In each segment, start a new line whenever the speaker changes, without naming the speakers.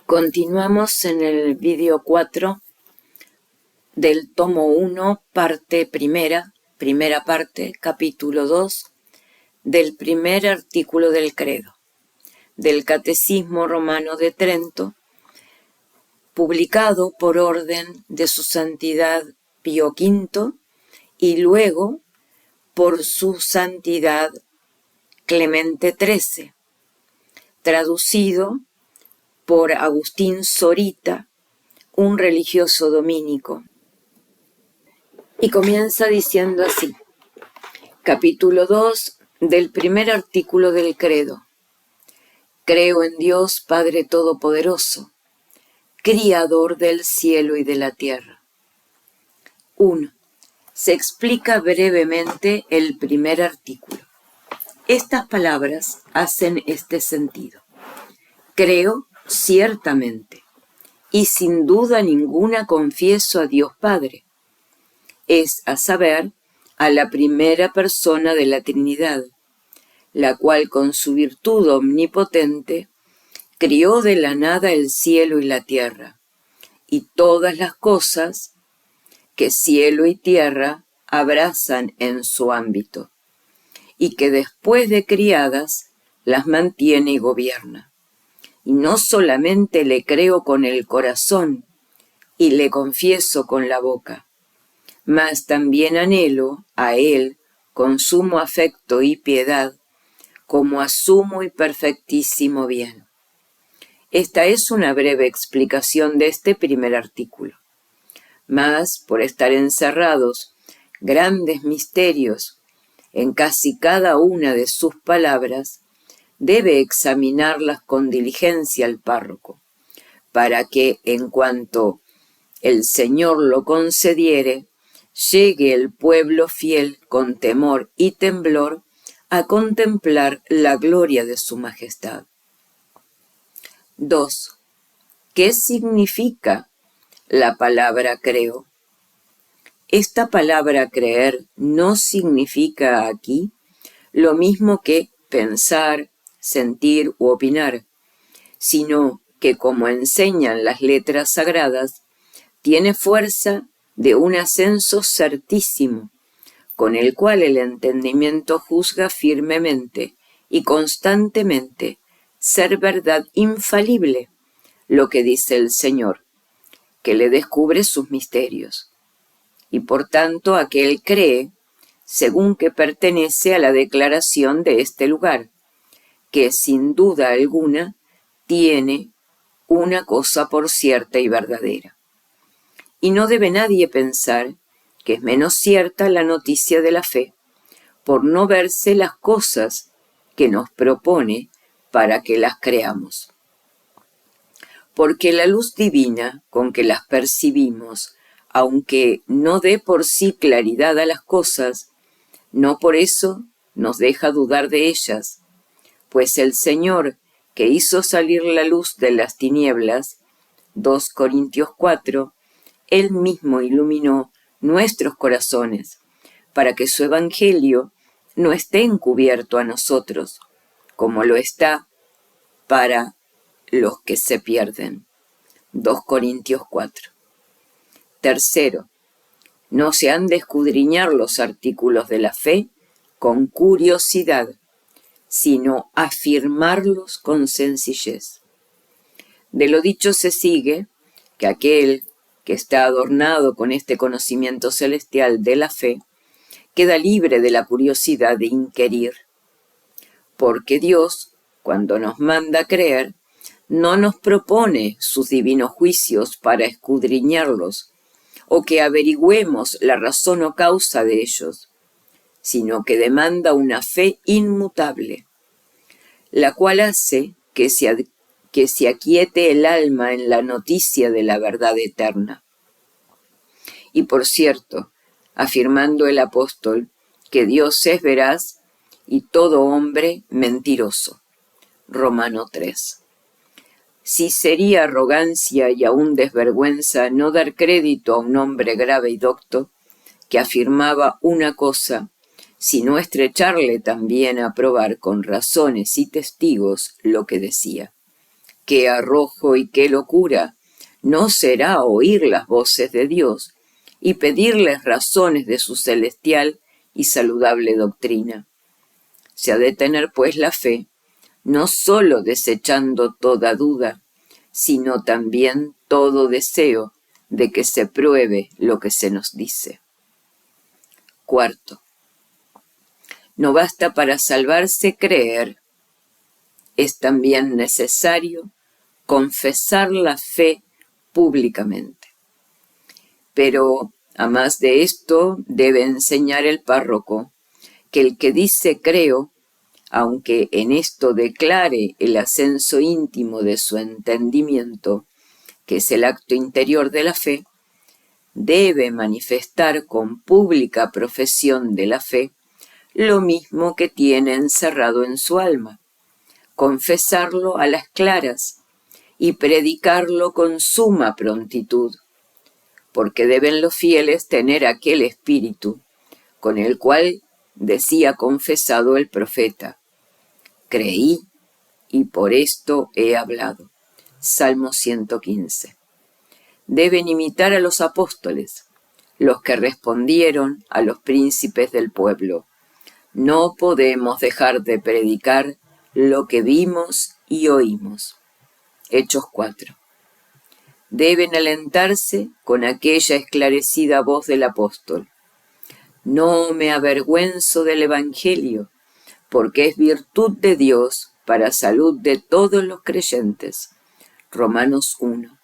Continuamos en el vídeo 4 del tomo 1, parte primera parte, capítulo 2, del primer artículo del credo, del Catecismo Romano de Trento, publicado por orden de su Santidad Pío V y luego por su Santidad Clemente XIII, traducido por Agustín Zorita, un religioso dominico. Y comienza diciendo así: capítulo 2 del primer artículo del credo. Creo en Dios Padre Todopoderoso, Criador del cielo y de la tierra. 1. Se explica brevemente el primer artículo. Estas palabras hacen este sentido. Creo ciertamente, y sin duda ninguna confieso a Dios Padre, es a saber, a la primera persona de la Trinidad, la cual con su virtud omnipotente crió de la nada el cielo y la tierra, y todas las cosas que cielo y tierra abrazan en su ámbito, y que después de criadas las mantiene y gobierna. Y no solamente le creo con el corazón y le confieso con la boca, mas también anhelo a Él con sumo afecto y piedad, como a sumo y perfectísimo bien. Esta es una breve explicación de este primer artículo. Mas, por estar encerrados grandes misterios en casi cada una de sus palabras, debe examinarlas con diligencia el párroco, para que, en cuanto el Señor lo concediere, llegue el pueblo fiel con temor y temblor a contemplar la gloria de su majestad. 2. ¿Qué significa la palabra creo? Esta palabra creer no significa aquí lo mismo que pensar, sentir u opinar, sino que, como enseñan las letras sagradas, tiene fuerza de un ascenso certísimo, con el cual el entendimiento juzga firmemente y constantemente ser verdad infalible lo que dice el Señor, que le descubre sus misterios. Y por tanto aquel cree, según que pertenece a la declaración de este lugar, que sin duda alguna tiene una cosa por cierta y verdadera. Y no debe nadie pensar que es menos cierta la noticia de la fe, por no verse las cosas que nos propone para que las creamos. Porque la luz divina con que las percibimos, aunque no dé por sí claridad a las cosas, no por eso nos deja dudar de ellas, pues el Señor, que hizo salir la luz de las tinieblas, 2 Corintios 4, Él mismo iluminó nuestros corazones, para que su evangelio no esté encubierto a nosotros, como lo está para los que se pierden. 2 Corintios 4. 3. No se han de escudriñar los artículos de la fe con curiosidad, sino afirmarlos con sencillez. De lo dicho se sigue que aquel que está adornado con este conocimiento celestial de la fe, queda libre de la curiosidad de inquirir. Porque Dios, cuando nos manda creer, no nos propone sus divinos juicios para escudriñarlos, o que averigüemos la razón o causa de ellos, sino que demanda una fe inmutable, la cual hace que se aquiete el alma en la noticia de la verdad eterna. Y por cierto, afirmando el apóstol que Dios es veraz y todo hombre mentiroso. Romano 3. Si sería arrogancia y aún desvergüenza no dar crédito a un hombre grave y docto que afirmaba una cosa, sino estrecharle también a probar con razones y testigos lo que decía. qué arrojo y qué locura no será oír las voces de Dios y pedirles razones de su celestial y saludable doctrina. Se ha de tener pues la fe, no sólo desechando toda duda, sino también todo deseo de que se pruebe lo que se nos dice. Cuarto, no basta para salvarse creer, es también necesario confesar la fe públicamente. Pero, a más de esto, debe enseñar el párroco que el que dice creo, aunque en esto declare el ascenso íntimo de su entendimiento, que es el acto interior de la fe, debe manifestar con pública profesión de la fe lo mismo que tiene encerrado en su alma, confesarlo a las claras y predicarlo con suma prontitud, porque deben los fieles tener aquel espíritu con el cual decía confesado el profeta: creí y por esto he hablado. Salmo 115. Deben imitar a los apóstoles, los que respondieron a los príncipes del pueblo: no podemos dejar de predicar lo que vimos y oímos. Hechos 4. Deben alentarse con aquella esclarecida voz del apóstol: no me avergüenzo del Evangelio, porque es virtud de Dios para salud de todos los creyentes. Romanos 1.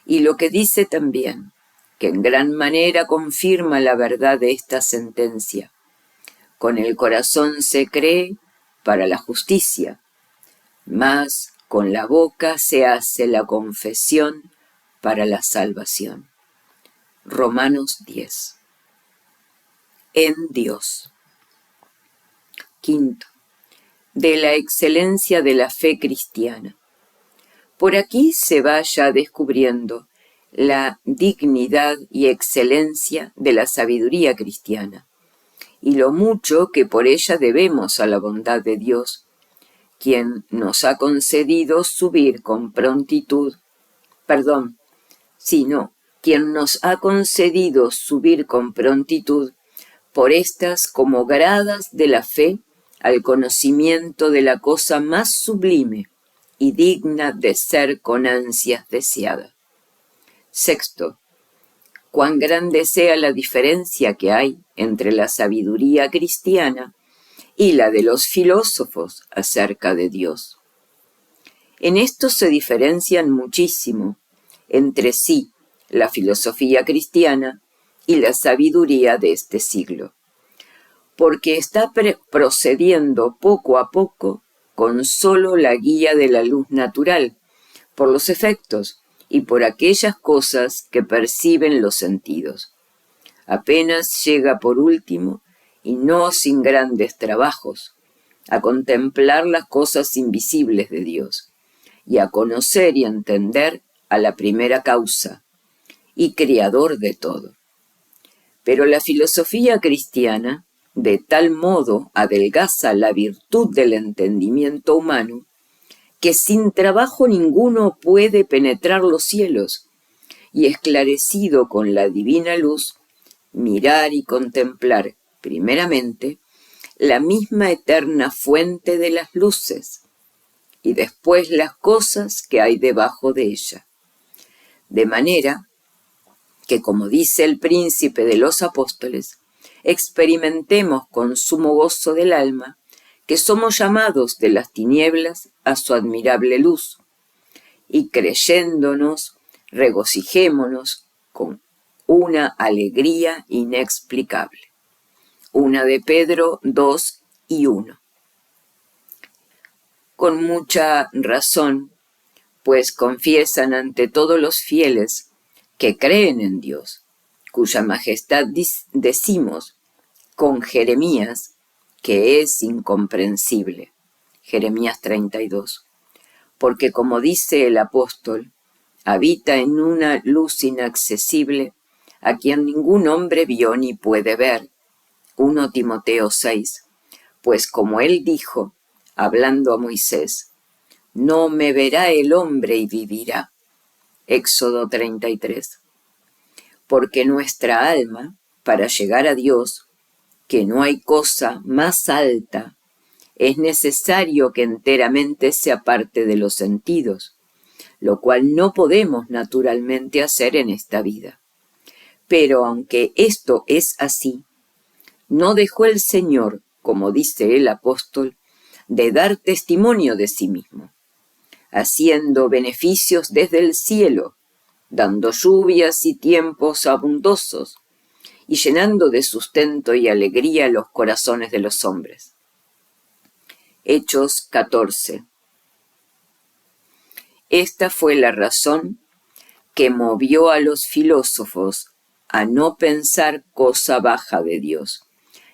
Y lo que dice también, que en gran manera confirma la verdad de esta sentencia: con el corazón se cree para la justicia, mas con la boca se hace la confesión para la salvación. Romanos 10. En Dios. Quinto, de la excelencia de la fe cristiana. Por aquí se va ya descubriendo la dignidad y excelencia de la sabiduría cristiana, y lo mucho que por ella debemos a la bondad de Dios, quien nos ha concedido subir con prontitud, quien nos ha concedido subir con prontitud por estas como gradas de la fe al conocimiento de la cosa más sublime y digna de ser con ansias deseada. Sexto, cuán grande sea la diferencia que hay entre la sabiduría cristiana y la de los filósofos acerca de Dios. En esto se diferencian muchísimo entre sí la filosofía cristiana y la sabiduría de este siglo, porque está procediendo poco a poco con solo la guía de la luz natural, por los efectos y por aquellas cosas que perciben los sentidos. Apenas llega por último, y no sin grandes trabajos, a contemplar las cosas invisibles de Dios, y a conocer y entender a la primera causa y creador de todo. Pero la filosofía cristiana de tal modo adelgaza la virtud del entendimiento humano que sin trabajo ninguno puede penetrar los cielos y, esclarecido con la divina luz, mirar y contemplar primeramente la misma eterna fuente de las luces y después las cosas que hay debajo de ella. De manera que, como dice el príncipe de los apóstoles, experimentemos con sumo gozo del alma que somos llamados de las tinieblas a su admirable luz, y creyéndonos, regocijémonos con una alegría inexplicable. 1 de Pedro 2:1. Con mucha razón, pues confiesan ante todos los fieles que creen en Dios, cuya majestad decimos con Jeremías que es incomprensible. Jeremías 32. Porque como dice el apóstol, habita en una luz inaccesible a quien ningún hombre vio ni puede ver. 1 Timoteo 6. Pues como él dijo, hablando a Moisés: no me verá el hombre y vivirá. Éxodo 33. Porque nuestra alma, para llegar a Dios, que no hay cosa más alta, es necesario que enteramente se aparte de los sentidos, lo cual no podemos naturalmente hacer en esta vida. Pero aunque esto es así, no dejó el Señor, como dice el apóstol, de dar testimonio de sí mismo, haciendo beneficios desde el cielo, dando lluvias y tiempos abundosos, y llenando de sustento y alegría los corazones de los hombres. Hechos 14. Esta fue la razón que movió a los filósofos a no pensar cosa baja de Dios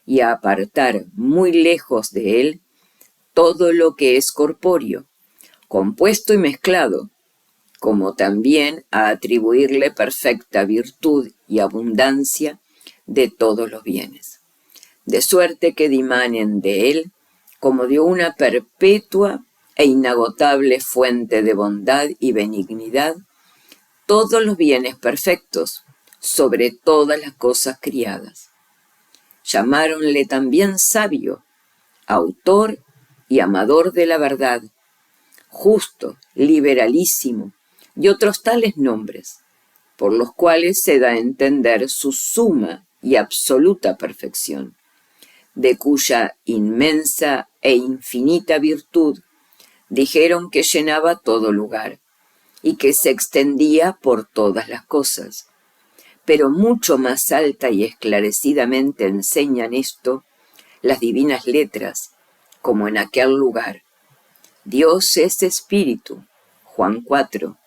y a apartar muy lejos de él todo lo que es corpóreo, compuesto y mezclado, como también a atribuirle perfecta virtud y abundancia de todos los bienes, de suerte que dimanen de él como de una perpetua e inagotable fuente de bondad y benignidad, todos los bienes perfectos sobre todas las cosas criadas. Llamáronle también sabio, autor y amador de la verdad, justo, liberalísimo, y otros tales nombres, por los cuales se da a entender su suma y absoluta perfección, de cuya inmensa e infinita virtud dijeron que llenaba todo lugar, y que se extendía por todas las cosas. Pero mucho más alta y esclarecidamente enseñan esto las divinas letras, como en aquel lugar. Dios es espíritu, Juan 4.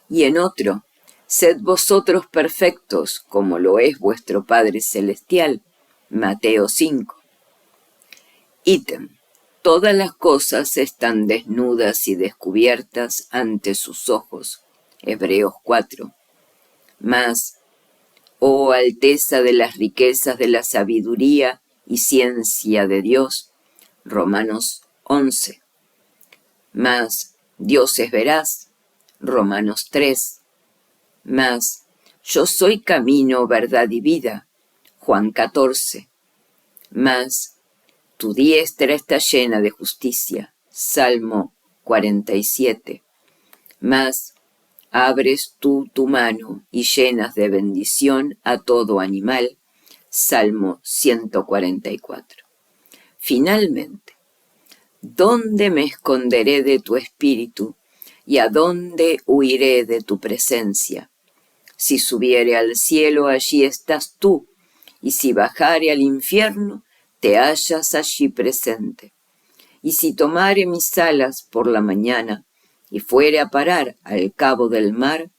Y en otro, sed vosotros perfectos, como lo es vuestro Padre Celestial, Mateo 5. Ítem. Todas las cosas están desnudas y descubiertas ante sus ojos, Hebreos 4. Mas, oh alteza de las riquezas de la sabiduría y ciencia de Dios, Romanos 11. Mas, Dios es veraz, Romanos 3. Mas, yo soy camino, verdad y vida, Juan 14. Mas, tu diestra está llena de justicia, Salmo 47. Mas, abres tú tu mano y llenas de bendición a todo animal, Salmo 144. Finalmente, ¿dónde me esconderé de tu espíritu y a dónde huiré de tu presencia? Si subiere al cielo, allí estás tú, y si bajare al infierno, te hallas allí presente. Y si tomare mis alas por la mañana y fuere a parar al cabo del mar,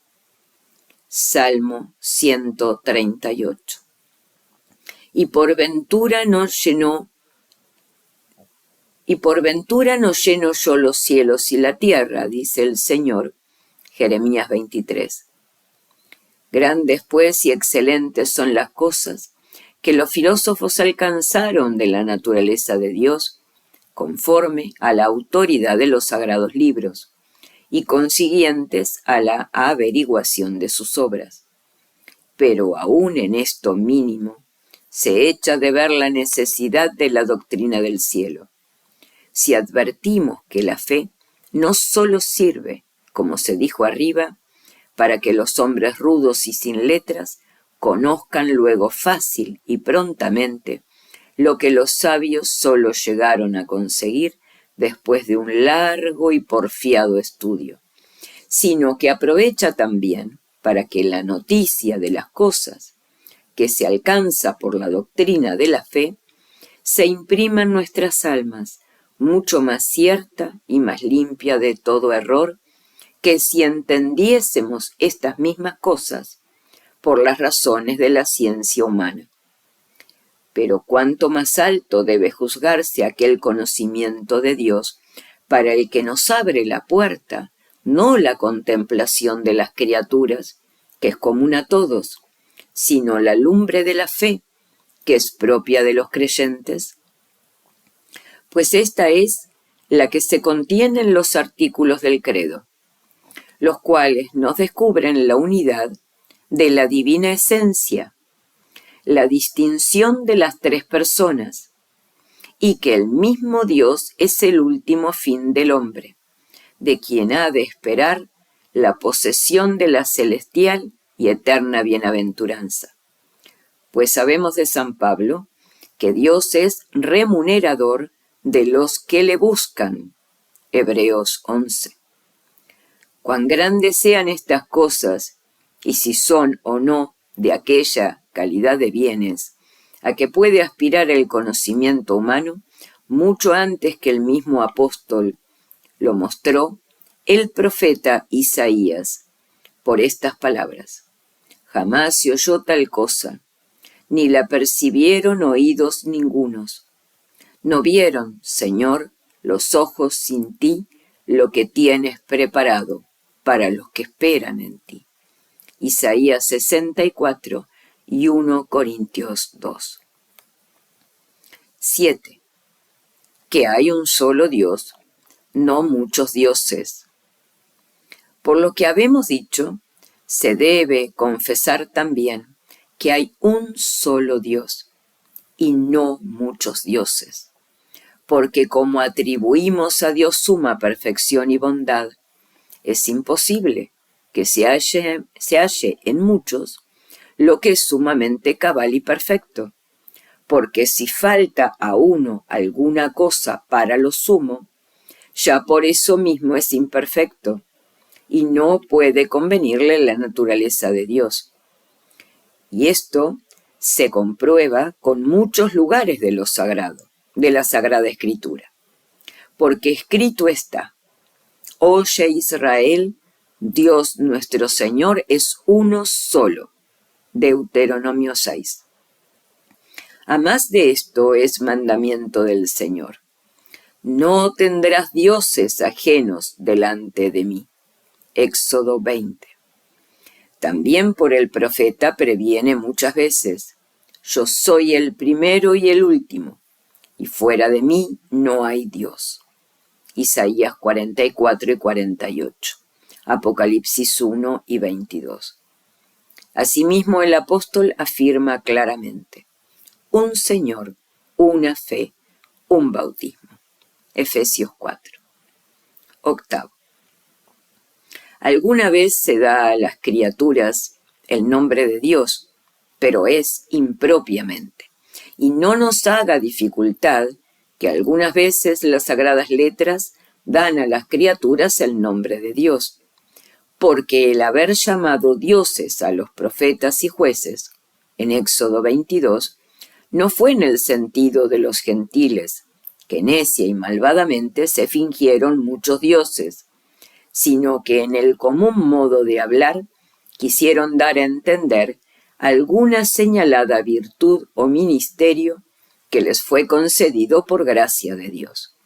Salmo 138. Y por ventura no lleno yo los cielos y la tierra, dice el Señor, Jeremías 23. Grandes pues y excelentes son las cosas que los filósofos alcanzaron de la naturaleza de Dios, conforme a la autoridad de los sagrados libros, y consiguientes a la averiguación de sus obras. Pero aún en esto mínimo, se echa de ver la necesidad de la doctrina del cielo. Si advertimos que la fe no solo sirve, como se dijo arriba, para que los hombres rudos y sin letras conozcan luego fácil y prontamente lo que los sabios solo llegaron a conseguir después de un largo y porfiado estudio, sino que aprovecha también para que la noticia de las cosas que se alcanza por la doctrina de la fe se imprima en nuestras almas, mucho más cierta y más limpia de todo error, que si entendiésemos estas mismas cosas por las razones de la ciencia humana. Pero cuánto más alto debe juzgarse aquel conocimiento de Dios para el que nos abre la puerta, no la contemplación de las criaturas, que es común a todos, sino la lumbre de la fe, que es propia de los creyentes. Pues esta es la que se contiene en los artículos del credo, los cuales nos descubren la unidad de la divina esencia, la distinción de las tres personas, y que el mismo Dios es el último fin del hombre, de quien ha de esperar la posesión de la celestial y eterna bienaventuranza. Pues sabemos de San Pablo que Dios es remunerador de los que le buscan. Hebreos 11. Cuán grandes sean estas cosas, y si son o no de aquella calidad de bienes a que puede aspirar el conocimiento humano, mucho antes que el mismo apóstol lo mostró el profeta Isaías por estas palabras: jamás se oyó tal cosa, ni la percibieron oídos ningunos. No vieron, Señor, los ojos sin ti lo que tienes preparado para los que esperan en ti. Isaías 64 y 1 Corintios 2. 7. Que hay un solo Dios, no muchos dioses. Por lo que habemos dicho, se debe confesar también que hay un solo Dios y no muchos dioses, porque como atribuimos a Dios suma perfección y bondad, es imposible que se halle en muchos lo que es sumamente cabal y perfecto, porque si falta a uno alguna cosa para lo sumo, ya por eso mismo es imperfecto, y no puede convenirle la naturaleza de Dios. Y esto se comprueba con muchos lugares de lo sagrado, de la Sagrada Escritura. Porque escrito está: Oye Israel, Dios nuestro Señor es uno solo. Deuteronomio 6. A más de esto es mandamiento del Señor: no tendrás dioses ajenos delante de mí. Éxodo 20. También por el profeta previene muchas veces: yo soy el primero y el último, y fuera de mí no hay Dios. Isaías 44 y 48. Apocalipsis 1 y 22. Asimismo el apóstol afirma claramente: un Señor, una fe, un bautismo. Efesios 4. 8. Alguna vez se da a las criaturas el nombre de Dios, pero es impropiamente, y no nos haga dificultad que algunas veces las sagradas letras dan a las criaturas el nombre de Dios, porque el haber llamado dioses a los profetas y jueces, en Éxodo 22, no fue en el sentido de los gentiles, que necia y malvadamente se fingieron muchos dioses, sino que en el común modo de hablar quisieron dar a entender alguna señalada virtud o ministerio que les fue concedido por gracia de Dios.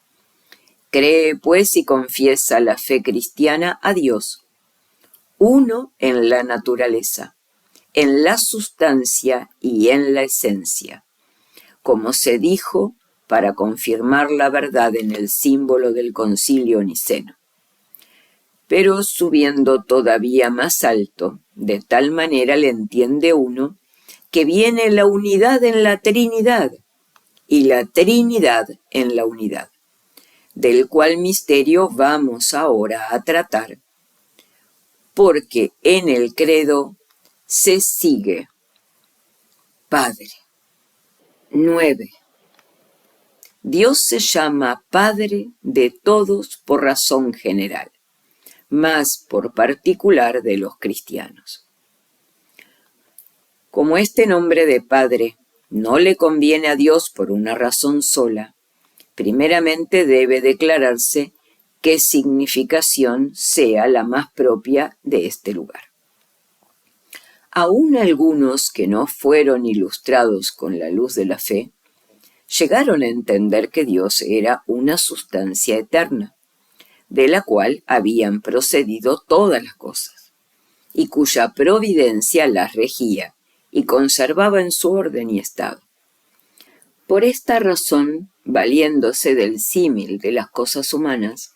Cree, pues, y confiesa la fe cristiana a Dios, uno en la naturaleza, en la sustancia y en la esencia, como se dijo para confirmar la verdad en el símbolo del Concilio Niceno. Pero subiendo todavía más alto, de tal manera le entiende uno que viene la unidad en la Trinidad y la Trinidad en la unidad, del cual misterio vamos ahora a tratar, porque en el credo se sigue: Padre. 9. Dios se llama Padre de todos por razón general, más por particular de los cristianos. Como este nombre de Padre no le conviene a Dios por una razón sola, primeramente debe declararse qué significación sea la más propia de este lugar. Aún algunos que no fueron ilustrados con la luz de la fe, llegaron a entender que Dios era una sustancia eterna, de la cual habían procedido todas las cosas, y cuya providencia las regía y conservaba en su orden y estado. Por esta razón, valiéndose del símil de las cosas humanas,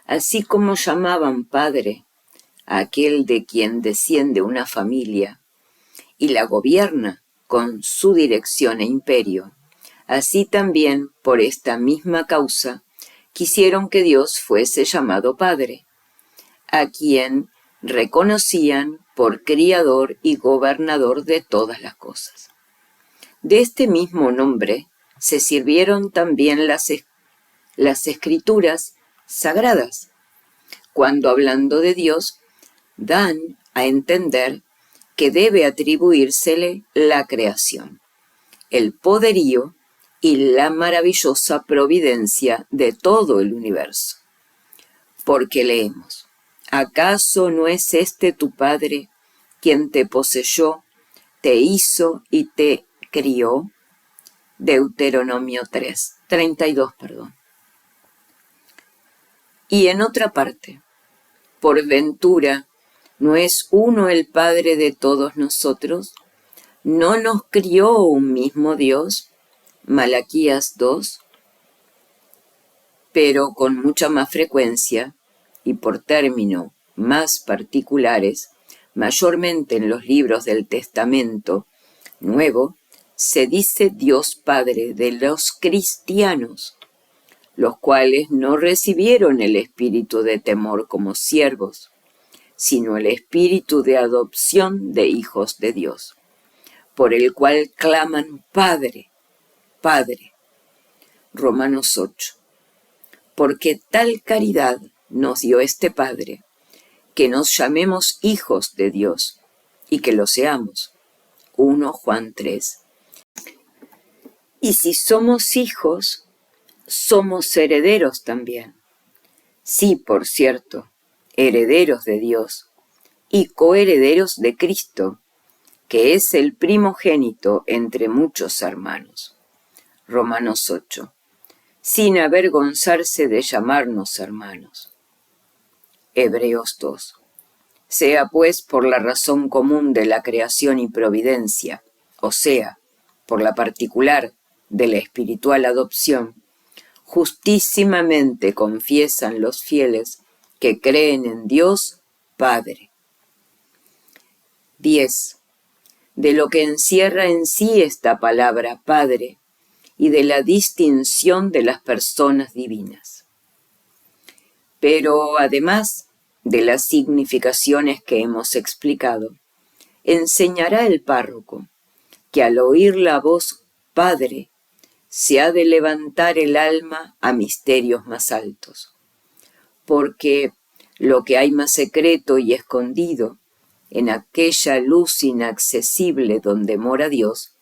así como llamaban padre a aquel de quien desciende una familia y la gobierna con su dirección e imperio, así también por esta misma causa quisieron que Dios fuese llamado Padre, a quien reconocían por criador y gobernador de todas las cosas. De este mismo nombre se sirvieron también las escrituras sagradas, cuando hablando de Dios dan a entender que debe atribuírsele la creación, el poderío y la maravillosa providencia de todo el universo. Porque leemos: ¿acaso no es este tu Padre quien te poseyó, te hizo y te crió? Deuteronomio 32. Y en otra parte: por ventura, ¿no es uno el Padre de todos nosotros? ¿No nos crió un mismo Dios? Malaquías 2. Pero con mucha más frecuencia y por términos más particulares, mayormente en los libros del Testamento Nuevo, se dice Dios Padre de los cristianos, los cuales no recibieron el espíritu de temor como siervos, sino el espíritu de adopción de hijos de Dios, por el cual claman Padre, Padre. Romanos 8. Porque tal caridad nos dio este Padre, que nos llamemos hijos de Dios, y que lo seamos. 1 Juan 3. Y si somos hijos, somos herederos también. Sí, por cierto, herederos de Dios y coherederos de Cristo, que es el primogénito entre muchos hermanos. Romanos 8. Sin avergonzarse de llamarnos hermanos. Hebreos 2. Sea pues por la razón común de la creación y providencia, o sea, por la particular de la espiritual adopción, justísimamente confiesan los fieles que creen en Dios Padre. 10. De lo que encierra en sí esta palabra Padre y de la distinción de las personas divinas. Pero además de las significaciones que hemos explicado, enseñará el párroco que al oír la voz Padre, se ha de levantar el alma a misterios más altos, porque lo que hay más secreto y escondido en aquella luz inaccesible donde mora Dios,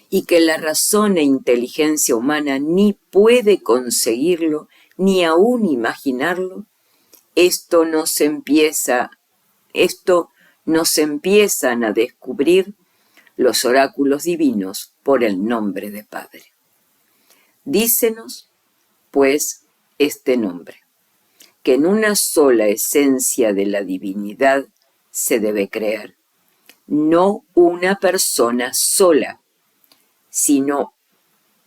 y que la razón e inteligencia humana ni puede conseguirlo, ni aún imaginarlo, esto nos empiezan a descubrir los oráculos divinos por el nombre de Padre. Dícenos, pues, este nombre, que en una sola esencia de la divinidad se debe creer, no una persona sola, sino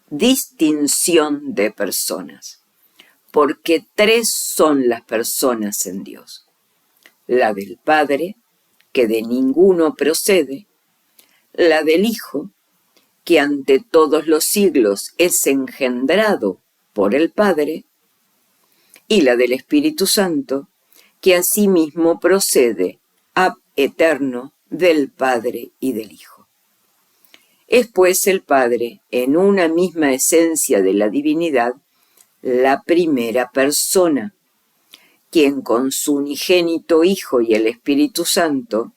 distinción de personas, porque tres son las personas en Dios: la del Padre, que de ninguno procede, la del Hijo, que ante todos los siglos es engendrado por el Padre, y la del Espíritu Santo, que asimismo procede ab eterno del Padre y del Hijo. Es pues el Padre, en una misma esencia de la divinidad, la primera persona, quien con su unigénito Hijo y el Espíritu Santo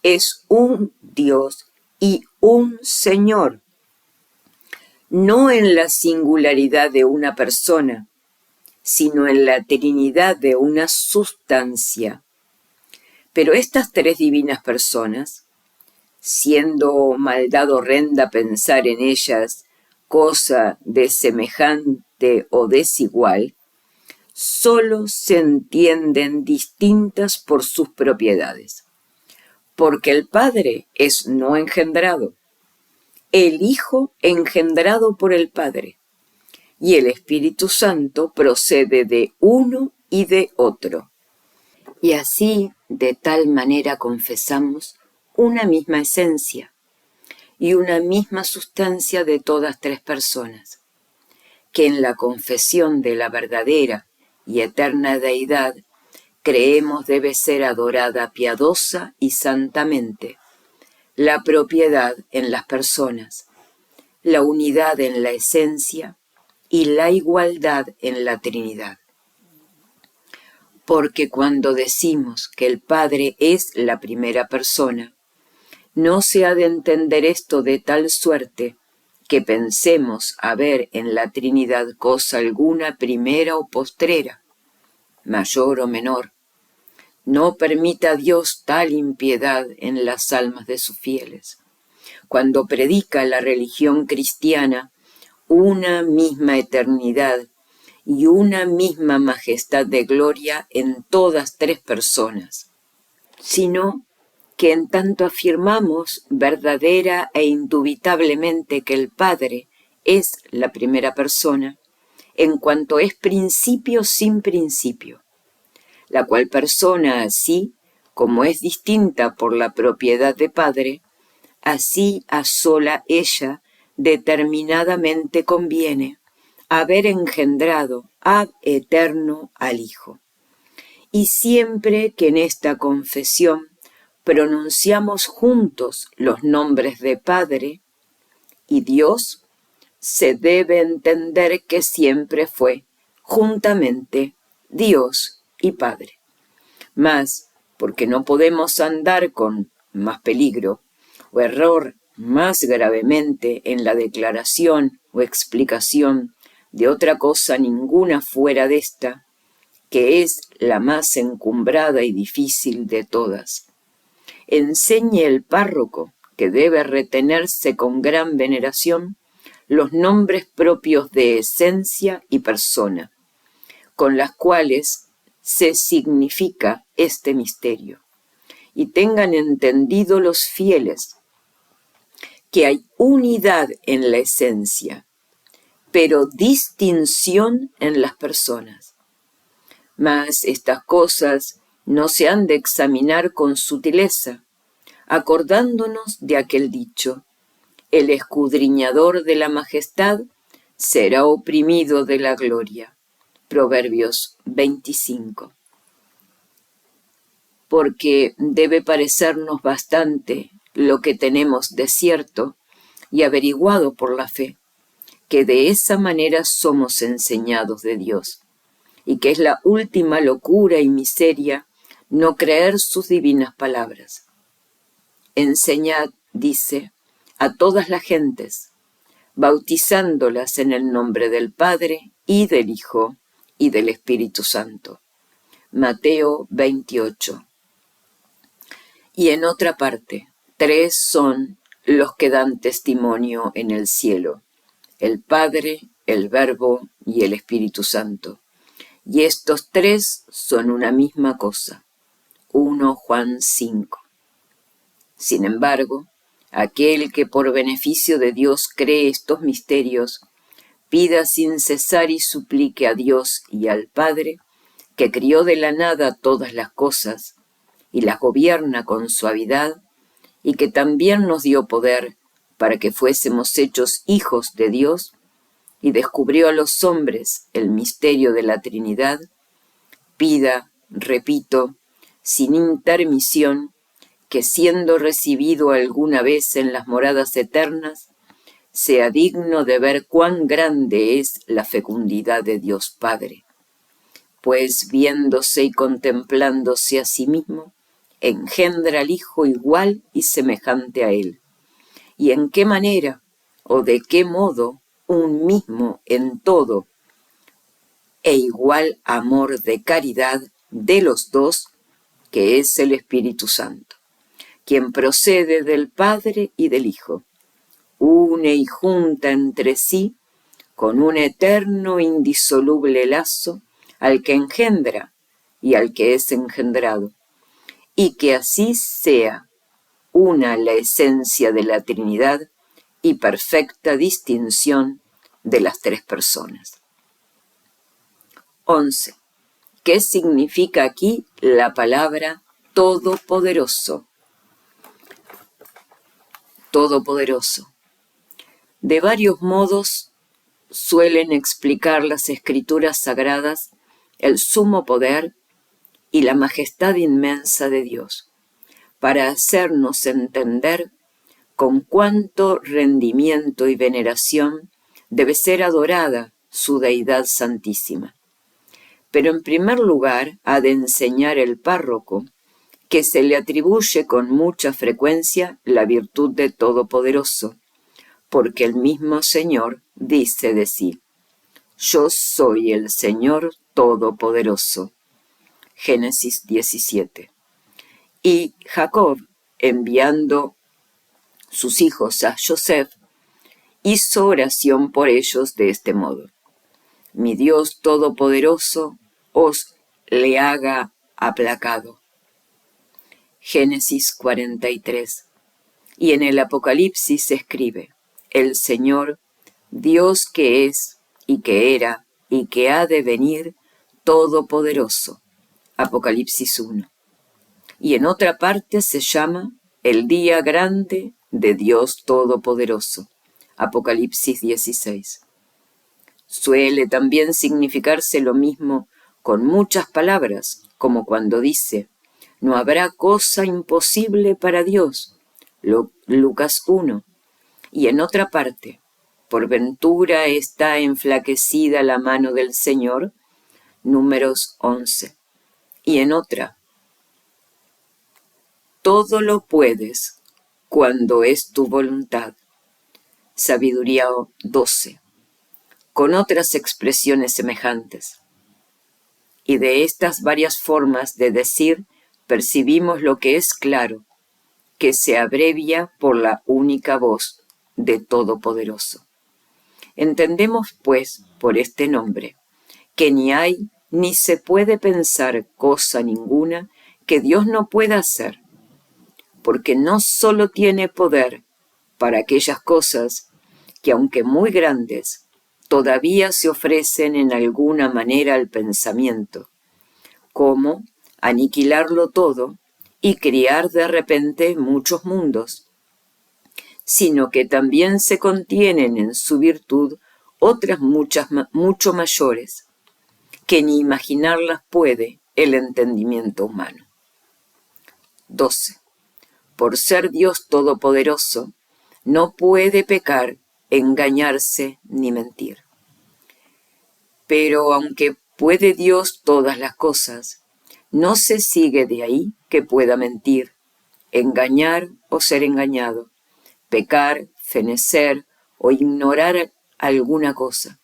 es un Dios y un Señor, no en la singularidad de una persona, sino en la trinidad de una sustancia. Pero estas tres divinas personas, siendo maldad horrenda pensar en ellas cosa de semejante o desigual, solo se entienden distintas por sus propiedades, porque el Padre es no engendrado, el Hijo engendrado por el Padre, y el Espíritu Santo procede de uno y de otro. Y así, de tal manera confesamos una misma esencia y una misma sustancia de todas tres personas, que en la confesión de la verdadera y eterna deidad creemos debe ser adorada piadosa y santamente, la propiedad en las personas, la unidad en la esencia y la igualdad en la Trinidad. Porque cuando decimos que el Padre es la primera persona, no se ha de entender esto de tal suerte que pensemos haber en la Trinidad cosa alguna primera o postrera, mayor o menor. No permita Dios tal impiedad en las almas de sus fieles. Cuando predica la religión cristiana, una misma eternidad y una misma majestad de gloria en todas tres personas, sino que en tanto afirmamos verdadera e indubitablemente que el Padre es la primera persona, en cuanto es principio sin principio, la cual persona así, como es distinta por la propiedad de Padre, así a sola ella determinadamente conviene haber engendrado ab eterno al Hijo. Y siempre que en esta confesión pronunciamos juntos los nombres de Padre y Dios, se debe entender que siempre fue juntamente Dios y Padre. Mas, porque no podemos andar con más peligro o error más gravemente en la declaración o explicación de otra cosa ninguna fuera de esta, que es la más encumbrada y difícil de todas. Enseñe el párroco que debe retenerse con gran veneración los nombres propios de esencia y persona, con las cuales se significa este misterio. Y tengan entendido los fieles que hay unidad en la esencia, pero distinción en las personas. Mas estas cosas no se han de examinar con sutileza, acordándonos de aquel dicho: el escudriñador de la majestad será oprimido de la gloria. Proverbios 25. Porque debe parecernos bastante lo que tenemos de cierto y averiguado por la fe, que de esa manera somos enseñados de Dios, y que es la última locura y miseria no creer sus divinas palabras. Enseñad, dice, a todas las gentes, bautizándolas en el nombre del Padre y del Hijo y del Espíritu Santo. Mateo 28. Y en otra parte, 3 son los que dan testimonio en el cielo: el Padre, el Verbo y el Espíritu Santo. Y estos 3 son una misma cosa. 1 Juan 5. Sin embargo, aquel que por beneficio de Dios cree estos misterios, pida sin cesar y suplique a Dios y al Padre, que crió de la nada todas las cosas y las gobierna con suavidad, y que también nos dio poder para que fuésemos hechos hijos de Dios, y descubrió a los hombres el misterio de la Trinidad, pida, repito, sin intermisión, que siendo recibido alguna vez en las moradas eternas, sea digno de ver cuán grande es la fecundidad de Dios Padre, pues viéndose y contemplándose a sí mismo, engendra al Hijo igual y semejante a Él. ¿Y en qué manera o de qué modo un mismo en todo e igual amor de caridad de los dos, que es el Espíritu Santo, quien procede del Padre y del Hijo, une y junta entre sí con un eterno indisoluble lazo al que engendra y al que es engendrado, y que así sea una la esencia de la Trinidad y perfecta distinción de las tres personas. 11. ¿Qué significa aquí la palabra todopoderoso? Todopoderoso. De varios modos suelen explicar las escrituras sagradas el sumo poder y la majestad inmensa de Dios, para hacernos entender con cuánto rendimiento y veneración debe ser adorada su deidad santísima. Pero en primer lugar ha de enseñar el párroco que se le atribuye con mucha frecuencia la virtud de Todopoderoso, porque el mismo Señor dice de sí: yo soy el Señor Todopoderoso. Génesis 17. Y Jacob, enviando sus hijos a Joseph, hizo oración por ellos de este modo: mi Dios Todopoderoso os le haga aplacado. Génesis 43. Y en el Apocalipsis se escribe: el Señor, Dios que es, y que era, y que ha de venir, Todopoderoso. Apocalipsis 1. Y en otra parte se llama el día grande de Dios Todopoderoso. Apocalipsis 16. Suele también significarse lo mismo con muchas palabras, como cuando dice: no habrá cosa imposible para Dios. Lucas 1. Y en otra parte: por ventura está enflaquecida la mano del Señor. Números 11. Y en otra: todo lo puedes cuando es tu voluntad. Sabiduría 12. Con otras expresiones semejantes. Y de estas varias formas de decir percibimos lo que es claro, que se abrevia por la única voz de Todopoderoso. Entendemos, pues, por este nombre, que ni hay ni se puede pensar cosa ninguna que Dios no pueda hacer, porque no solo tiene poder para aquellas cosas que, aunque muy grandes, todavía se ofrecen en alguna manera al pensamiento, como aniquilarlo todo y criar de repente muchos mundos, sino que también se contienen en su virtud otras mucho mayores, que ni imaginarlas puede el entendimiento humano. 12. Por ser Dios Todopoderoso, no puede pecar, engañarse ni mentir. Pero aunque puede Dios todas las cosas, no se sigue de ahí que pueda mentir, engañar o ser engañado, pecar, fenecer o ignorar alguna cosa,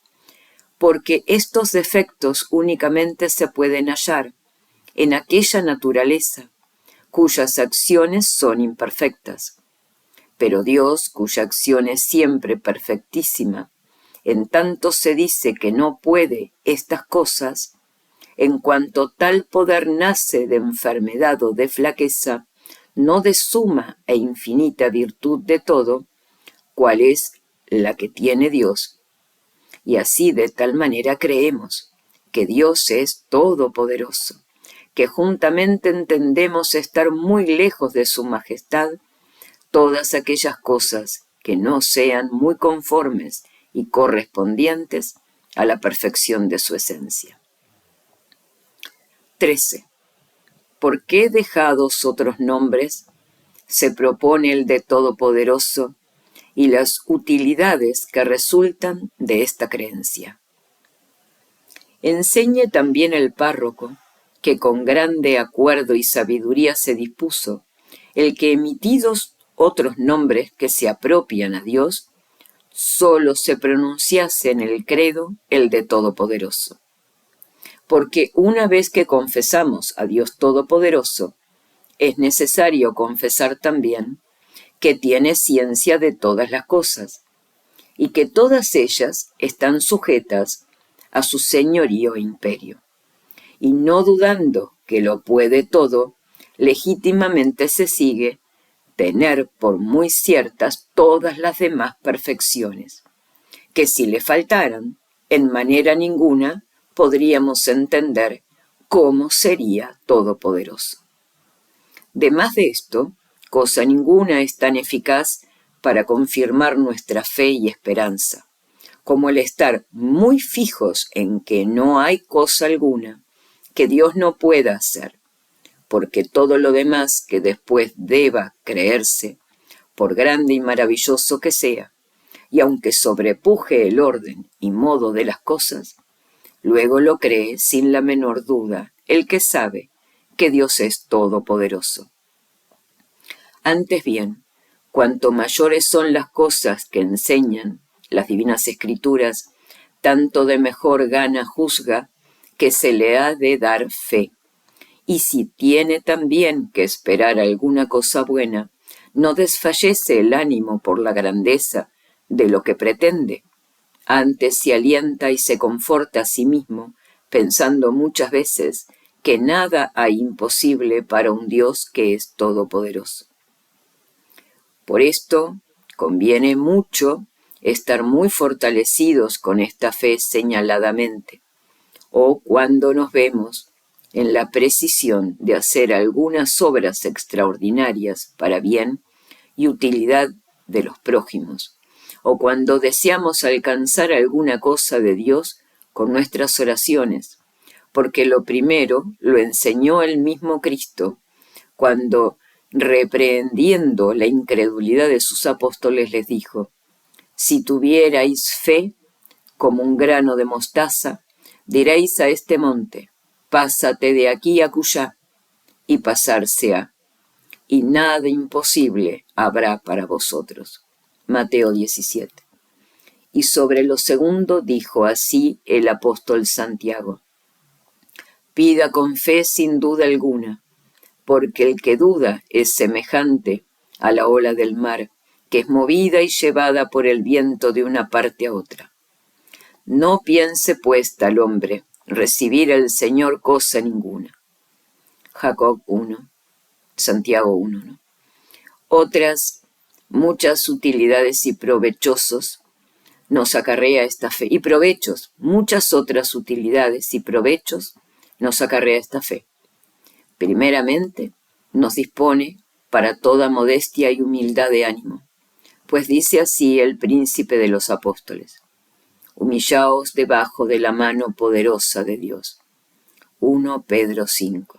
porque estos defectos únicamente se pueden hallar en aquella naturaleza cuyas acciones son imperfectas. Pero Dios, cuya acción es siempre perfectísima, en tanto se dice que no puede estas cosas, en cuanto tal poder nace de enfermedad o de flaqueza, no de suma e infinita virtud de todo, cual es la que tiene Dios. Y así de tal manera creemos que Dios es todopoderoso, que juntamente entendemos estar muy lejos de su majestad todas aquellas cosas que no sean muy conformes y correspondientes a la perfección de su esencia. 13. ¿Por qué dejados otros nombres se propone el de Todopoderoso y las utilidades que resultan de esta creencia? Enseñe también el párroco que con grande acuerdo y sabiduría se dispuso el que, emitidos otros nombres que se apropian a Dios, solo se pronunciase en el credo el de Todopoderoso. Porque una vez que confesamos a Dios Todopoderoso, es necesario confesar también que tiene ciencia de todas las cosas, y que todas ellas están sujetas a su señorío e imperio. Y no dudando que lo puede todo, legítimamente se sigue tener por muy ciertas todas las demás perfecciones, que si le faltaran, en manera ninguna podríamos entender cómo sería todopoderoso. De más de esto, cosa ninguna es tan eficaz para confirmar nuestra fe y esperanza, como el estar muy fijos en que no hay cosa alguna que Dios no pueda hacer, porque todo lo demás que después deba creerse, por grande y maravilloso que sea, y aunque sobrepuje el orden y modo de las cosas, luego lo cree sin la menor duda el que sabe que Dios es todopoderoso. Antes bien, cuanto mayores son las cosas que enseñan las divinas escrituras, tanto de mejor gana juzga que se le ha de dar fe. Y si tiene también que esperar alguna cosa buena, no desfallece el ánimo por la grandeza de lo que pretende. Antes se alienta y se conforta a sí mismo, pensando muchas veces que nada hay imposible para un Dios que es todopoderoso. Por esto conviene mucho estar muy fortalecidos con esta fe señaladamente, o cuando nos vemos en la precisión de hacer algunas obras extraordinarias para bien y utilidad de los prójimos, o cuando deseamos alcanzar alguna cosa de Dios con nuestras oraciones, porque lo primero lo enseñó el mismo Cristo, cuando, reprehendiendo la incredulidad de sus apóstoles, les dijo: si tuvierais fe como un grano de mostaza, diréis a este monte: pásate de aquí a acullá, y pasarse ha, y nada imposible habrá para vosotros. Mateo 17. Y sobre lo segundo dijo así el apóstol Santiago: pida con fe sin duda alguna, porque el que duda es semejante a la ola del mar, que es movida y llevada por el viento de una parte a otra. No piense pues tal hombre recibir el Señor cosa ninguna. Jacob 1, Santiago 1, ¿no? Otras muchas utilidades y provechosos nos acarrea esta fe, y provechos, muchas otras utilidades y provechos nos acarrea esta fe. Primeramente, nos dispone para toda modestia y humildad de ánimo, pues dice así el príncipe de los apóstoles: humillaos debajo de la mano poderosa de Dios. 1 Pedro 5.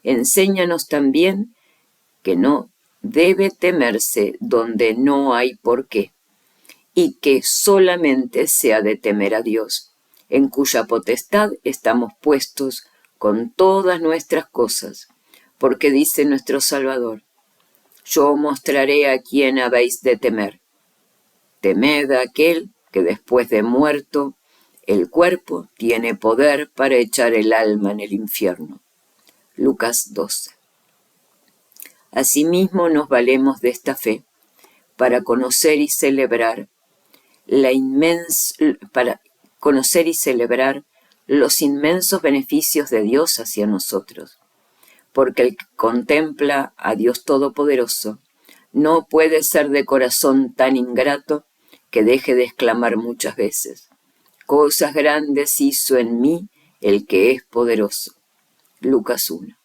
Enséñanos también que no debe temerse donde no hay por qué, y que solamente se ha de temer a Dios, en cuya potestad estamos puestos con todas nuestras cosas, porque dice nuestro Salvador: yo mostraré a quién habéis de temer. Temed a aquel que después de muerto el cuerpo tiene poder para echar el alma en el infierno. Lucas 12. Asimismo nos valemos de esta fe para conocer y celebrar los inmensos beneficios de Dios hacia nosotros, porque el que contempla a Dios Todopoderoso no puede ser de corazón tan ingrato que deje de exclamar muchas veces: cosas grandes hizo en mí el que es poderoso. Lucas 1.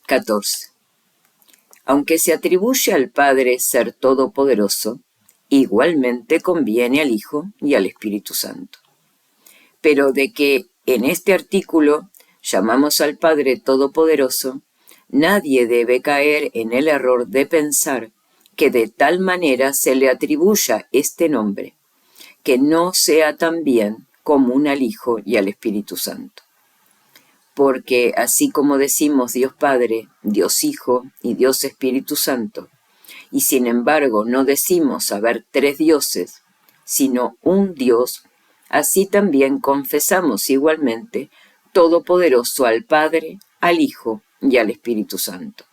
14. Aunque se atribuye al Padre ser todopoderoso, igualmente conviene al Hijo y al Espíritu Santo. Pero de que en este artículo llamamos al Padre Todopoderoso, nadie debe caer en el error de pensar que de tal manera se le atribuya este nombre, que no sea también común al Hijo y al Espíritu Santo. Porque así como decimos Dios Padre, Dios Hijo y Dios Espíritu Santo, y sin embargo no decimos haber tres dioses, sino un Dios, así también confesamos igualmente todopoderoso al Padre, al Hijo y al Espíritu Santo.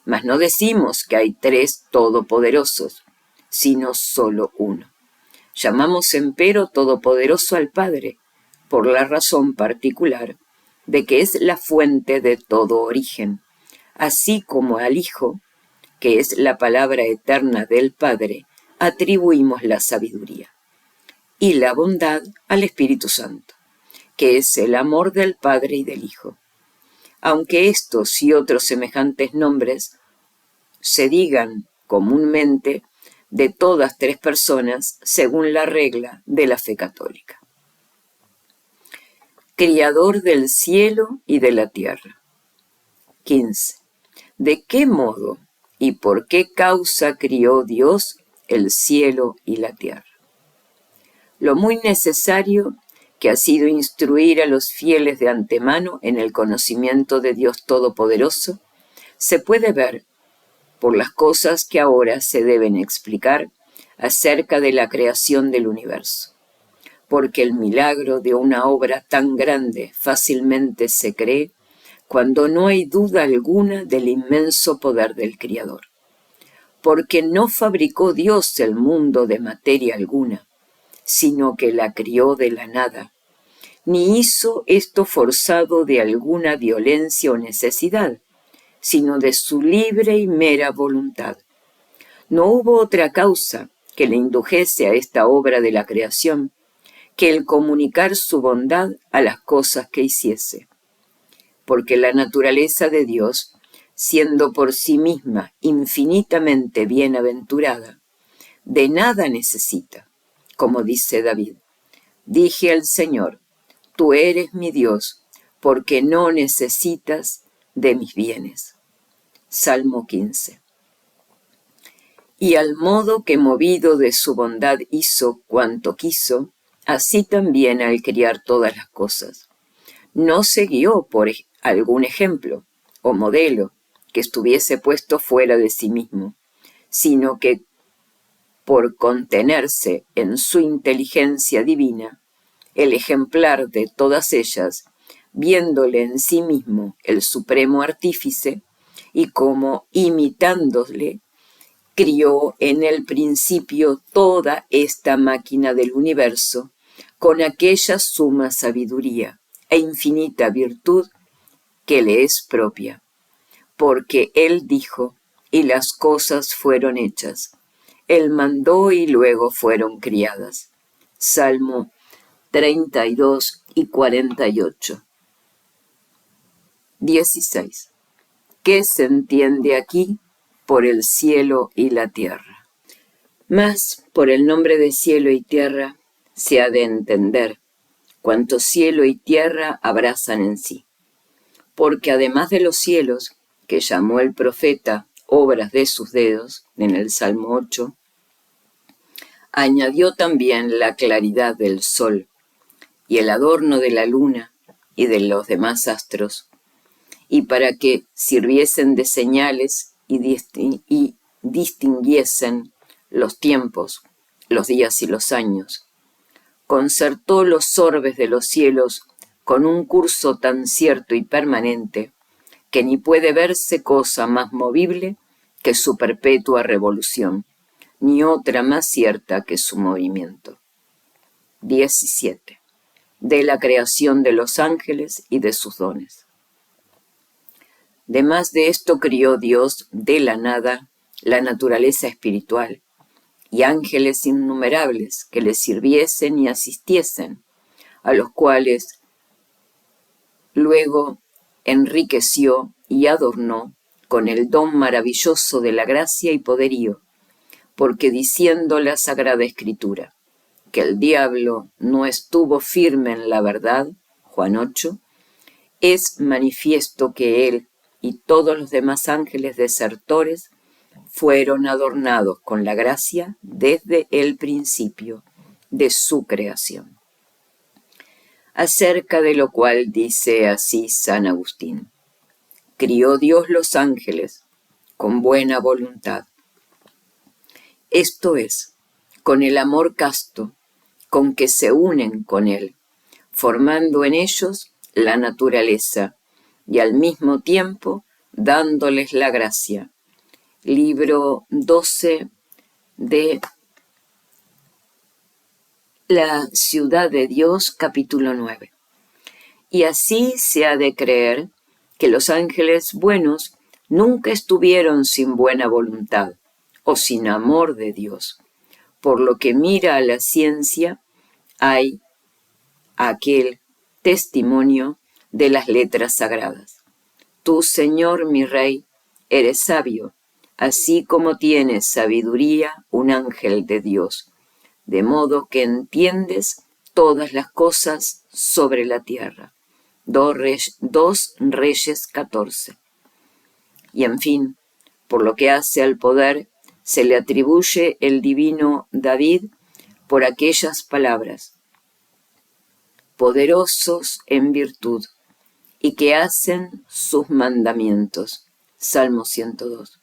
Mas no decimos que hay tres todopoderosos, sino solo uno. Llamamos empero todopoderoso al Padre, por la razón particular de que es la fuente de todo origen, así como al Hijo, que es la palabra eterna del Padre, atribuimos la sabiduría, y la bondad al Espíritu Santo, que es el amor del Padre y del Hijo. Aunque estos y otros semejantes nombres se digan comúnmente de todas tres personas según la regla de la fe católica. Criador del cielo y de la tierra. 15. ¿De qué modo y por qué causa crió Dios el cielo y la tierra? Lo muy necesario que ha sido instruir a los fieles de antemano en el conocimiento de Dios Todopoderoso, se puede ver por las cosas que ahora se deben explicar acerca de la creación del universo, porque el milagro de una obra tan grande fácilmente se cree cuando no hay duda alguna del inmenso poder del Criador, porque no fabricó Dios el mundo de materia alguna, sino que la crió de la nada, ni hizo esto forzado de alguna violencia o necesidad, sino de su libre y mera voluntad. No hubo otra causa que le indujese a esta obra de la creación que el comunicar su bondad a las cosas que hiciese, porque la naturaleza de Dios, siendo por sí misma infinitamente bienaventurada, de nada necesita, como dice David. Dije al Señor, tú eres mi Dios, porque no necesitas de mis bienes. Salmo 15. Y al modo que movido de su bondad hizo cuanto quiso, así también al criar todas las cosas. No se guió por algún ejemplo o modelo que estuviese puesto fuera de sí mismo, sino que por contenerse en su inteligencia divina, el ejemplar de todas ellas, viéndole en sí mismo el supremo artífice, y como imitándole, crió en el principio toda esta máquina del universo con aquella suma sabiduría e infinita virtud que le es propia, porque él dijo, y las cosas fueron hechas. Él mandó y luego fueron criadas. Salmo 32 y 48. 16. ¿Qué se entiende aquí por el cielo y la tierra? Mas por el nombre de cielo y tierra se ha de entender cuanto cielo y tierra abrazan en sí. Porque además de los cielos, que llamó el profeta obras de sus dedos, en el Salmo 8, añadió también la claridad del sol y el adorno de la luna y de los demás astros, y para que sirviesen de señales y distinguiesen los tiempos, los días y los años. Concertó los orbes de los cielos con un curso tan cierto y permanente que ni puede verse cosa más movible que su perpetua revolución, ni otra más cierta que su movimiento. 17. De la creación de los ángeles y de sus dones. Demás de esto crió Dios de la nada la naturaleza espiritual y ángeles innumerables que le sirviesen y asistiesen, a los cuales luego enriqueció y adornó con el don maravilloso de la gracia y poderío, porque diciendo la Sagrada Escritura, que el diablo no estuvo firme en la verdad, Juan 8, es manifiesto que él y todos los demás ángeles desertores fueron adornados con la gracia desde el principio de su creación. Acerca de lo cual dice así San Agustín: crió Dios los ángeles con buena voluntad. Esto es, con el amor casto con que se unen con él, formando en ellos la naturaleza y al mismo tiempo dándoles la gracia. Libro 12 de La ciudad de Dios, capítulo 9. Y así se ha de creer que los ángeles buenos nunca estuvieron sin buena voluntad o sin amor de Dios. Por lo que mira a la ciencia, hay aquel testimonio de las letras sagradas. Tú, Señor, mi Rey, eres sabio, así como tienes sabiduría un ángel de Dios, de modo que entiendes todas las cosas sobre la tierra. 2 Reyes 14. Y en fin, por lo que hace al poder, se le atribuye el divino David por aquellas palabras: poderosos en virtud, y que hacen sus mandamientos. Salmo 102.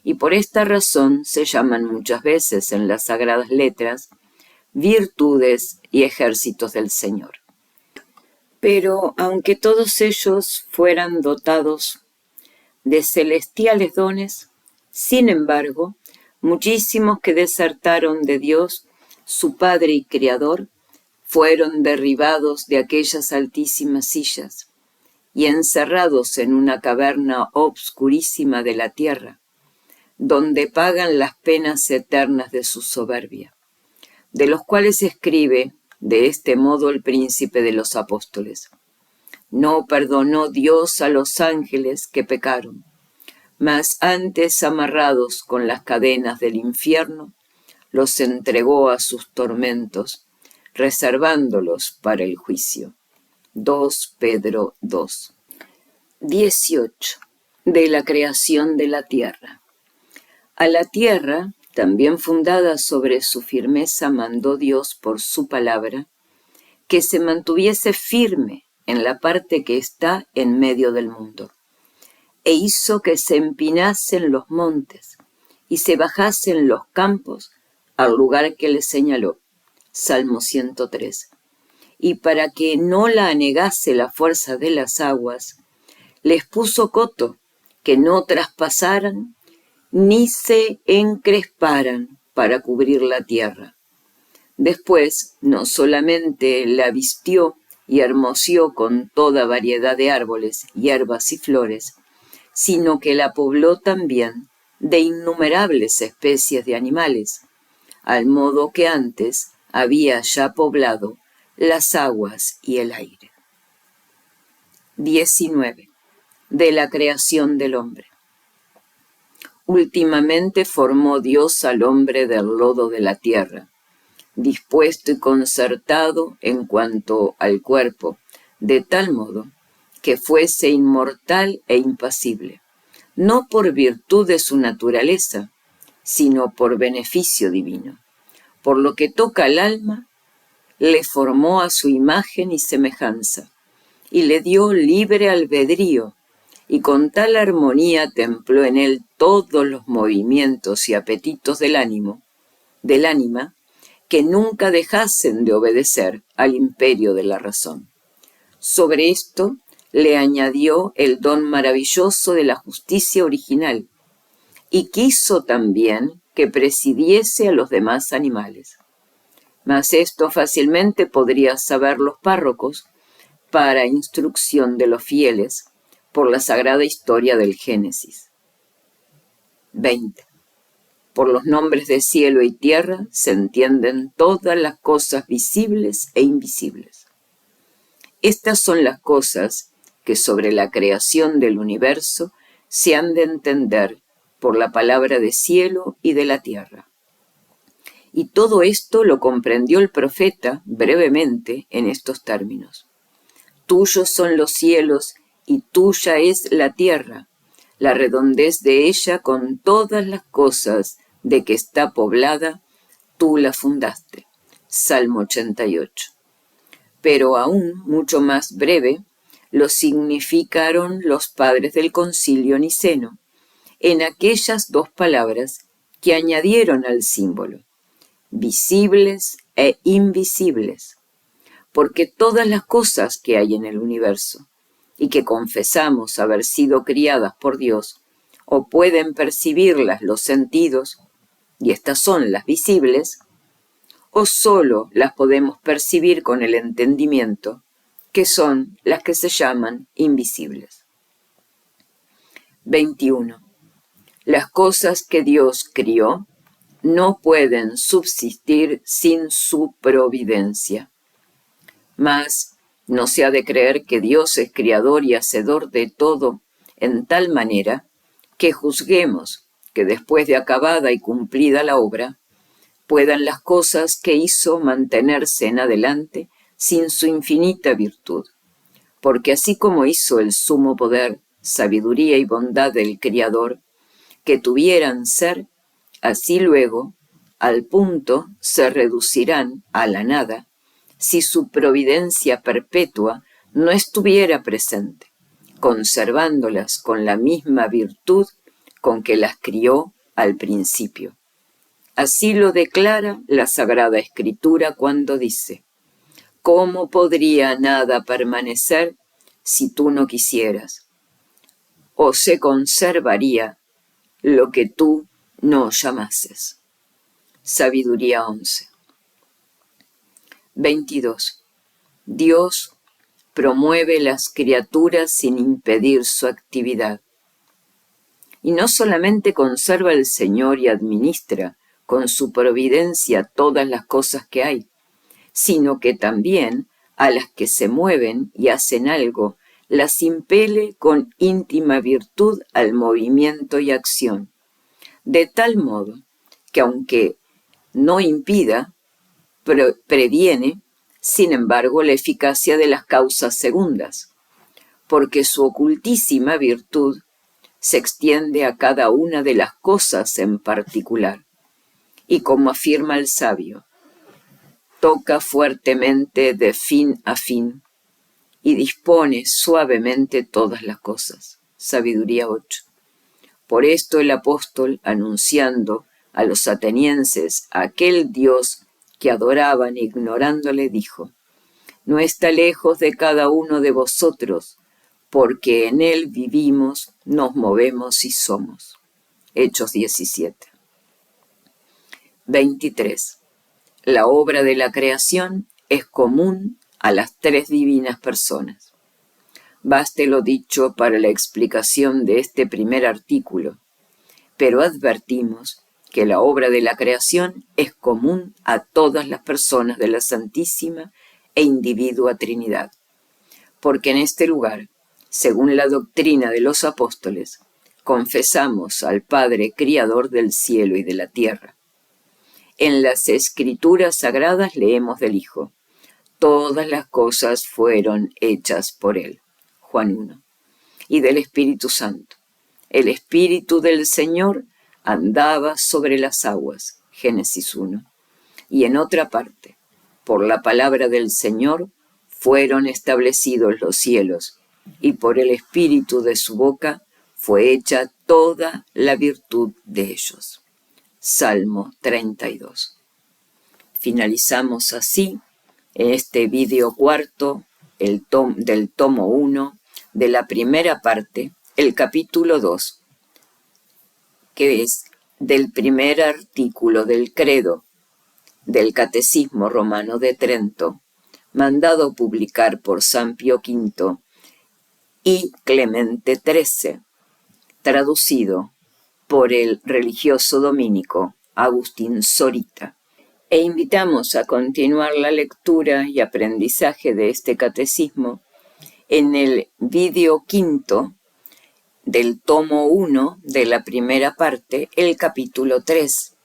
Y por esta razón se llaman muchas veces en las sagradas letras virtudes y ejércitos del Señor. Pero aunque todos ellos fueran dotados de celestiales dones, sin embargo, muchísimos que desertaron de Dios, su Padre y Creador, fueron derribados de aquellas altísimas sillas y encerrados en una caverna obscurísima de la tierra, donde pagan las penas eternas de su soberbia, de los cuales escribe de este modo el príncipe de los apóstoles: no perdonó Dios a los ángeles que pecaron, mas antes, amarrados con las cadenas del infierno, los entregó a sus tormentos, reservándolos para el juicio. 2 Pedro 2. 18. De la creación de la tierra. A la tierra, también fundada sobre su firmeza, mandó Dios por su palabra que se mantuviese firme en la parte que está en medio del mundo, e hizo que se empinasen los montes y se bajasen los campos al lugar que le señaló. Salmo 103. Y para que no la anegase la fuerza de las aguas, les puso coto, que no traspasaran ni se encresparan para cubrir la tierra. Después, no solamente la vistió y hermoseó con toda variedad de árboles, hierbas y flores, sino que la pobló también de innumerables especies de animales, al modo que antes había ya poblado las aguas y el aire. 19. De la creación del hombre. Últimamente formó Dios al hombre del lodo de la tierra, dispuesto y concertado en cuanto al cuerpo, de tal modo que fuese inmortal e impasible, no por virtud de su naturaleza, sino por beneficio divino. Por lo que toca al alma, le formó a su imagen y semejanza, y le dio libre albedrío, y con tal armonía templó en él todos los movimientos y apetitos del ánima, que nunca dejasen de obedecer al imperio de la razón. Sobre esto le añadió el don maravilloso de la justicia original, y quiso también que presidiese a los demás animales. Mas esto fácilmente podría saber los párrocos, para instrucción de los fieles, por la sagrada historia del Génesis. 20. Por los nombres de cielo y tierra se entienden todas las cosas visibles e invisibles. Estas son las cosas que sobre la creación del universo se han de entender por la palabra de cielo y de la tierra. Y todo esto lo comprendió el profeta brevemente en estos términos: tuyos son los cielos y tuya es la tierra, la redondez de ella con todas las cosas de que está poblada, tú la fundaste. Salmo 88. Pero aún mucho más breve lo significaron los padres del concilio niceno en aquellas dos palabras que añadieron al símbolo: visibles e invisibles, porque todas las cosas que hay en el universo y que confesamos haber sido criadas por Dios, o pueden percibirlas los sentidos, y estas son las visibles, o solo las podemos percibir con el entendimiento, que son las que se llaman invisibles. 21. Las cosas que Dios crió no pueden subsistir sin su providencia. Mas no se ha de creer que Dios es criador y hacedor de todo en tal manera que juzguemos que después de acabada y cumplida la obra, puedan las cosas que hizo mantenerse en adelante sin su infinita virtud. Porque así como hizo el sumo poder, sabiduría y bondad del Criador, que tuvieran ser, así luego, al punto, se reducirán a la nada, si su providencia perpetua no estuviera presente, conservándolas con la misma virtud con que las crió al principio. Así lo declara la Sagrada Escritura cuando dice: ¿cómo podría nada permanecer si tú no quisieras? ¿O se conservaría lo que tú no llamases? Sabiduría 11. 22. Dios promueve las criaturas sin impedir su actividad. Y no solamente conserva el Señor y administra con su providencia todas las cosas que hay, sino que también a las que se mueven y hacen algo, las impele con íntima virtud al movimiento y acción, de tal modo que aunque no impida, previene, sin embargo, la eficacia de las causas segundas, porque su ocultísima virtud se extiende a cada una de las cosas en particular, y como afirma el sabio, toca fuertemente de fin a fin y dispone suavemente todas las cosas. Sabiduría 8. Por esto el apóstol, anunciando a los atenienses a aquel Dios que adoraban ignorándole, dijo: no está lejos de cada uno de vosotros, porque en él vivimos, nos movemos y somos. Hechos 17. 23. La obra de la creación es común a las tres divinas personas. Baste lo dicho para la explicación de este primer artículo, pero advertimos que la obra de la creación es común a todas las personas de la Santísima e individua Trinidad, porque en este lugar, según la doctrina de los apóstoles, confesamos al Padre Criador del cielo y de la tierra. En las Escrituras Sagradas leemos del Hijo: todas las cosas fueron hechas por Él. Juan 1. Y del Espíritu Santo: el Espíritu del Señor andaba sobre las aguas. Génesis 1. Y en otra parte: por la palabra del Señor fueron establecidos los cielos, y por el Espíritu de su boca fue hecha toda la virtud de ellos. Salmo 32. Finalizamos así este vídeo cuarto del tomo 1 de la primera parte, el capítulo 2, que es del primer artículo del credo del Catecismo Romano de Trento, mandado publicar por San Pío V y Clemente XIII, traducido por el religioso dominico Agustín Zorita. E invitamos a continuar la lectura y aprendizaje de este catecismo en el vídeo quinto del tomo 1 de la primera parte, el capítulo 3,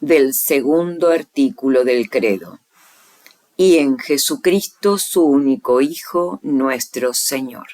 del segundo artículo del credo. Y en Jesucristo, su único Hijo, nuestro Señor.